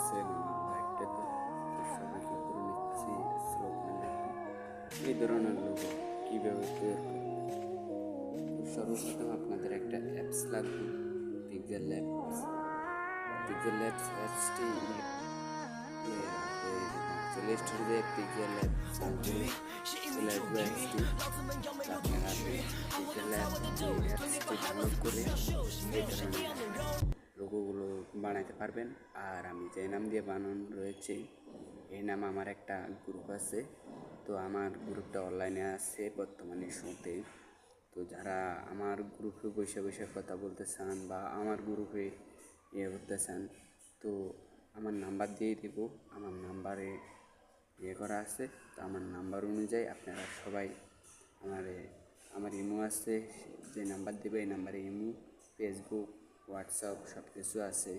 আছেন আমার লাইভটাতে। তো সবাইকে করে নিচ্ছি আসসালামু আলাইকুম। এই ধরনের লোগো কীভাবে তৈরি করব? তো সর্বপ্রথম আপনাদের একটা অ্যাপস লাগবে, পিক্সেল ল্যাবস। পিক্সেল ল্যাবস অ্যাপসটি চলে স্টোরে যে পিক্সেল ল্যাব সার্চ করে চলে আসবে অ্যাপসটি। আপনারা পিক্সেল ল্যাবটি অ্যাপসটি ডাউনলোড করে এই ধরনের লোগোগুলো বানাইতে পারবেন। আর আমি যে নাম দিয়ে বানানো রয়েছে এই নাম আমার একটা গ্রুপ আছে। তো আমার গ্রুপটা অনলাইনে আছে বর্তমানে শোতে। তো যারা আমার গ্রুপে বসে বসে কথা বলতে চান বা আমার গ্রুপে করতে চান, তো আমার নাম্বার দিয়ে দেব। আমার নাম্বারে করা আছে। তো আমার নাম্বার অনুযায়ী আপনারা সবাই আমার ইমো আছে, যে নাম্বার দেবে এই নাম্বারে ইমো, ফেসবুক, হোয়াটসঅ্যাপ সব কিছু আছে।